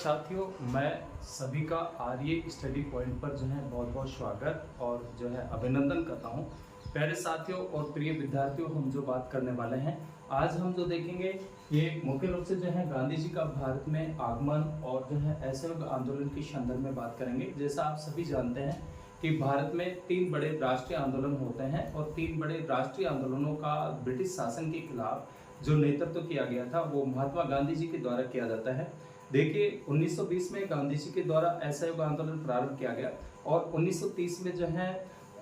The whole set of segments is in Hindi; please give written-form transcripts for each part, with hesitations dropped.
साथियों, मैं सभी का आर्य स्टडी पॉइंट पर जो है बहुत बहुत स्वागत और जो है अभिनंदन करता हूं। प्यारे साथियों और प्रिय विद्यार्थियों, हम जो बात करने वाले हैं आज हम जो देखेंगे ये मुख्य रूप से जो है गांधी जी का भारत में आगमन और जो है असहयोग आंदोलन के संदर्भ में बात करेंगे। जैसा आप सभी जानते हैं कि भारत में 3 बड़े राष्ट्रीय आंदोलन होते हैं और 3 बड़े राष्ट्रीय आंदोलनों का ब्रिटिश शासन के खिलाफ जो नेतृत्व किया गया था वो महात्मा गांधी जी के द्वारा किया जाता है। देखिए 1920 में गांधी जी के द्वारा असहयोग आंदोलन प्रारंभ किया गया और 1930 में जो है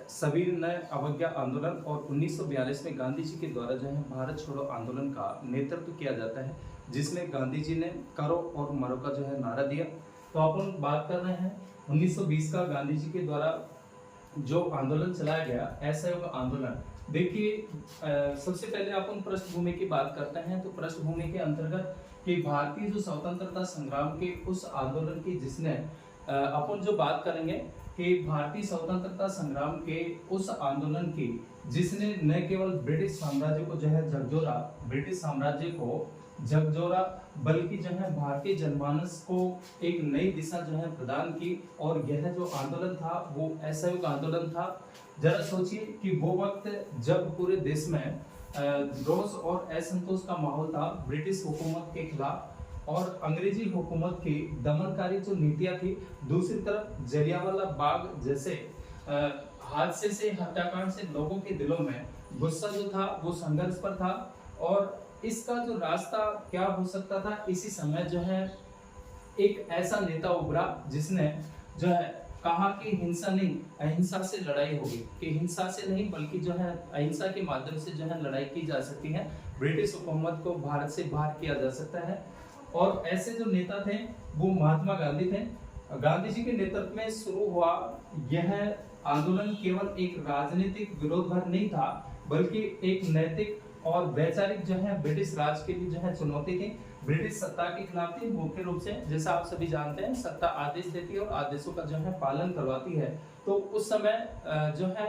सविनय अवज्ञा आंदोलन और 1942 में गांधी जी के द्वारा जो है भारत छोड़ो आंदोलन का नेतृत्व किया जाता है, जिसमें गांधी जी ने करो और मरो का जो है नारा दिया। तो अपन बात कर रहे हैं 1920 का गांधी जी के द्वारा जो आंदोलन चलाया गया असहयोग आंदोलन। देखिए सबसे पहले अपन पृष्ठभूमि की बात करते हैं तो पृष्ठभूमि के अंतर्गत कि भारतीय जो स्वतंत्रता संग्राम के उस आंदोलन की जिसने अपन जो बात करेंगे कि भारतीय स्वतंत्रता संग्राम के उस आंदोलन की जिसने न केवल ब्रिटिश साम्राज्य को जो है झकझोरा, ब्रिटिश साम्राज्य को झकझोरा, बल्कि जो है भारतीय जनमानस को एक नई दिशा जो है प्रदान की। और यह जो आंदोलन था वो असहयोग आंदोलन था। जरा सोचिए कि वो वक्त जब पूरे देश में रोष और असंतोष का माहौल था ब्रिटिश हुकूमत के खिलाफ और अंग्रेजी हुकूमत की दमनकारी जो नीतियां थी, दूसरी तरफ जलियांवाला बाग जैसे हादसे से, हत्याकांड से लोगों के दिलों में गुस्सा जो था वो संघर्ष पर था। और इसका जो रास्ता क्या हो सकता था, इसी समय जो है एक ऐसा नेता उभरा जिसने जो है कहा कि हिंसा नहीं अहिंसा से लड़ाई होगी, कि हिंसा से नहीं बल्कि जो है अहिंसा के माध्यम से जो है लड़ाई की जा सकती है, ब्रिटिश हुकूमत को भारत से बाहर किया जा सकता है। और ऐसे जो नेता थे वो महात्मा गांधी थे। गांधी जी के नेतृत्व में शुरू हुआ यह आंदोलन केवल एक राजनीतिक विरोध भर नहीं था, बल्कि एक नैतिक और वैचारिक जो है ब्रिटिश राज के लिए जो है चुनौती थी। ब्रिटिश सत्ता के खिलाफ थी। मुख्य रूप से जैसा आप सभी जानते हैं सत्ता आदेश देती है और आदेशों का जो है पालन करवाती है। तो उस समय जो है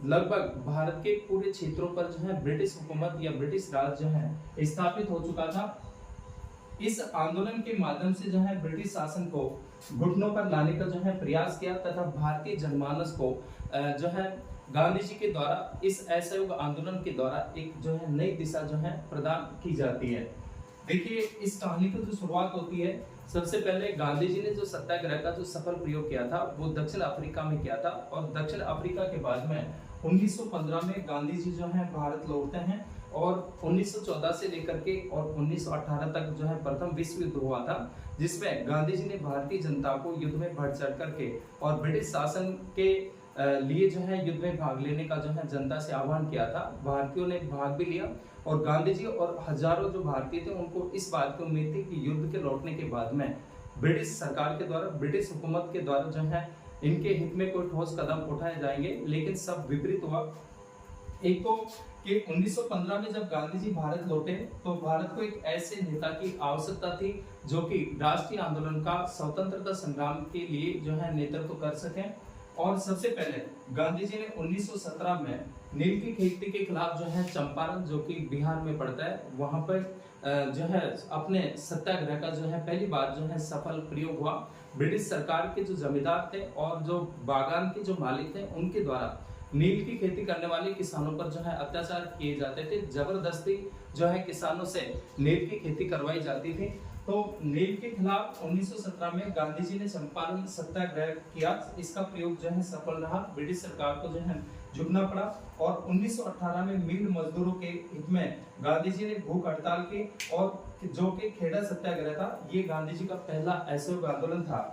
लगभग भारत के पूरे क्षेत्रों पर जो है ब्रिटिश हुकूमत या ब्रिटिश राज जो है स्थापित हो चुका था। इस आंदोलन के माध्यम से जो है ब्रिटिश शासन को घुटनों पर लाने का जो है प्रयास किया तथा भारतीय जनमानस को जो है गांधी जी के द्वारा इस असहयोग आंदोलन के द्वारा एक जो है नई दिशा जो है प्रदान की जाती है। देखिए इस कहानी की जो शुरुआत होती है, सबसे पहले गांधी जी ने जो सत्याग्रह का जो सफल प्रयोग किया था वो दक्षिण अफ्रीका में किया था और दक्षिण अफ्रीका के बाद में 1915 में गांधी जी जो है भारत लौटते हैं और 1914 से लेकर के और 1918 तक जो है प्रथम विश्व युद्ध हुआ था, जिसमें गांधी जी ने भारतीय जनता को युद्ध में बढ़ चढ़ करके और ब्रिटिश शासन के लिए जो है युद्ध में भाग लेने का जो है जनता से आह्वान किया था। भारतीयों ने भाग भी लिया और गांधी जी और हजारों जो भारतीय थे उनको इस बात की उम्मीद थी कि युद्ध के लौटने के बाद में ब्रिटिश सरकार के द्वारा, ब्रिटिश हुकूमत के द्वारा जो है इनके हित में कोई ठोस कदम उठाए जाएंगे, लेकिन सब विपरीत हुआ। एक तो कि 1915 में जब गांधी जी भारत लौटे तो भारत को एक ऐसे नेता की आवश्यकता थी जो कि राष्ट्रीय आंदोलन का, स्वतंत्रता संग्राम के लिए जो है नेतृत्व कर सके। और सबसे पहले गांधी जी ने 1917 में नील की खेती के खिलाफ जो है चंपारण, जो कि बिहार में पड़ता है, वहां पर जो है अपने सत्याग्रह का जो है पहली बार जो है सफल प्रयोग हुआ। ब्रिटिश सरकार के जो जमींदार थे और जो बागान के जो मालिक थे उनके द्वारा नील की खेती करने वाले किसानों पर जो है अत्याचार किए जाते थे, जबरदस्ती जो है किसानों से नील की खेती करवाई जाती थी। तो नील के खिलाफ 1917 में गांधी जी ने चंपारण सत्याग्रह किया। इसका प्रयोग जो है सफल रहा, ब्रिटिश सरकार को जो है झुकना पड़ा और 1918 में मिल मजदूरों के हित में गांधी जी ने भूख हड़ताल की और जो कि खेड़ा सत्याग्रह था, ये गांधी जी का पहला असहयोग आंदोलन था।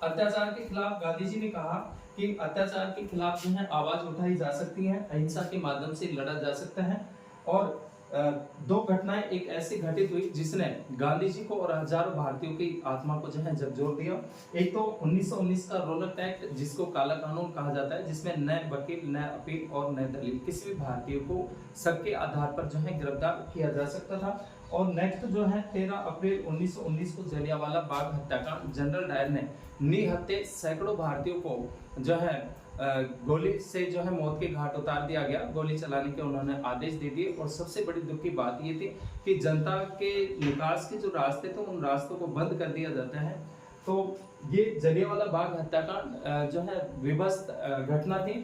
अत्याचार के खिलाफ गांधी जी ने कहा कि अत्याचार के खिलाफ जो है आवाज उठाई जा सकती है, अहिंसा के माध्यम से लड़ा जा सकता है। और दो घटनाएं एक ऐसी घटित हुई जिसने गांधी जी को और हजारों भारतीयों की आत्मा को जो है झकझोर दिया। एक तो 1919 का रोलक एक्ट, जिसको काला कानून कहा जाता है, जिसमें न वकील, न अपील और न दलील, किसी भी भारतीय को शक के आधार पर जो है गिरफ्तार किया जा सकता था। और नेक्स्ट जो है 13 अप्रैल 1919 को जलियांवाला बाग हत्याकांड, जनरल डायर ने निहत्थे सैकड़ों भारतीयों को जो है गोली से जो है मौत के घाट उतार दिया गया। गोली चलाने के उन्होंने आदेश दे दिए और सबसे बड़ी दुख की बात ये थी कि जनता के निकास के जो रास्ते थे उन रास्तों को बंद कर दिया जाता है। तो ये जलियांवाला बाग हत्याकांड जो है विभत्स घटना थी।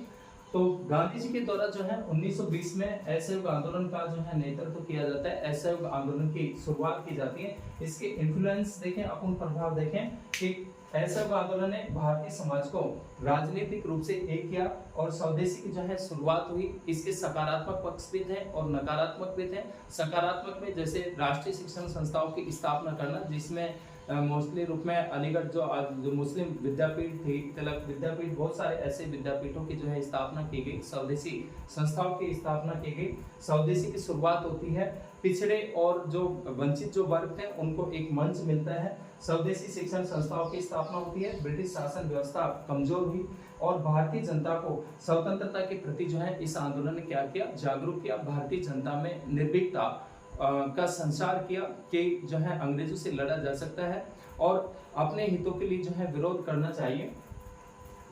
तो गांधी जी के द्वारा जो है 1920 में असहयोग आंदोलन का जो है नेतृत्व किया जाता है। असहयोग आंदोलन की शुरुआत की जाती है। इसके इन्फ्लुएंस देखें, अपन प्रभाव देखें कि असहयोग आंदोलन ने भारतीय समाज को राजनीतिक रूप से एक किया और स्वदेशी की जो है शुरुआत हुई। इसके सकारात्मक पक्ष भी थे और नकारात्मक भी थे। सकारात्मक में जैसे राष्ट्रीय शिक्षण संस्थाओं की स्थापना करना, जिसमें मोस्टली रूप में अलीगढ़ जो मुस्लिम विद्यापीठ थी, तिलक विद्यापीठ, बहुत सारे ऐसे विद्यापीठों की जो है स्थापना की गई। स्वदेशी संस्थाओं की स्थापना की गई। स्वदेशी की शुरुआत होती है। पिछड़े और जो वंचित जो वर्ग थे उनको एक मंच मिलता है। स्वदेशी शिक्षण संस्थाओं की स्थापना होती है। ब्रिटिश शासन व्यवस्था कमजोर हुई और भारतीय जनता को स्वतंत्रता के प्रति जो है इस आंदोलन ने क्या किया, जागरूक किया। भारतीय जनता में निर्भीकता का संचार किया कि जो है अंग्रेजों से लड़ा जा सकता है और अपने हितों के लिए जो है विरोध करना चाहिए।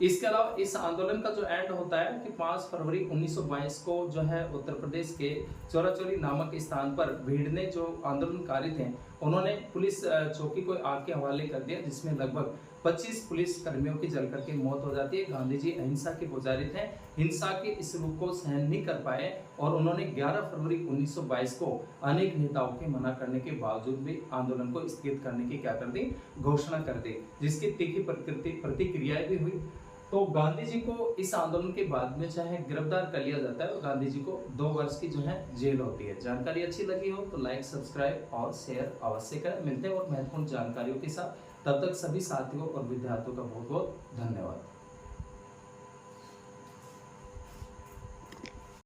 इसके अलावा इस आंदोलन का जो एंड होता है कि 5 फरवरी 1922 को जो है उत्तर प्रदेश के चौराचौरी नामक स्थान पर भीड़ ने जो आंदोलनकारी थे उन्होंने पुलिस चौकी को आग के हवाले कर दिया, जिसमें लगभग 25 पुलिस कर्मियों की जलकर के मौत हो जाती है। गांधी जी अहिंसा के पुजारी थे, हिंसा के इस रूप को सहन नहीं कर पाए और उन्होंने 11 फरवरी 1922 को अनेक नेताओं के मना करने के बावजूद भी आंदोलन को स्थगित करने की क्या कर दी, घोषणा कर दी, जिसकी तीखी प्रतिक्रियाएं भी हुई। तो गांधी जी को इस आंदोलन के बाद में चाहे गिरफ्तार कर लिया जाता है और गांधी जी को 2 वर्ष की जो है जेल होती है। जानकारी अच्छी लगी हो तो लाइक, सब्सक्राइब और शेयर अवश्य करें। मिलते हैं और महत्वपूर्ण जानकारियों के साथ। तब तक सभी साथियों और विद्यार्थियों का बहुत बहुत धन्यवाद।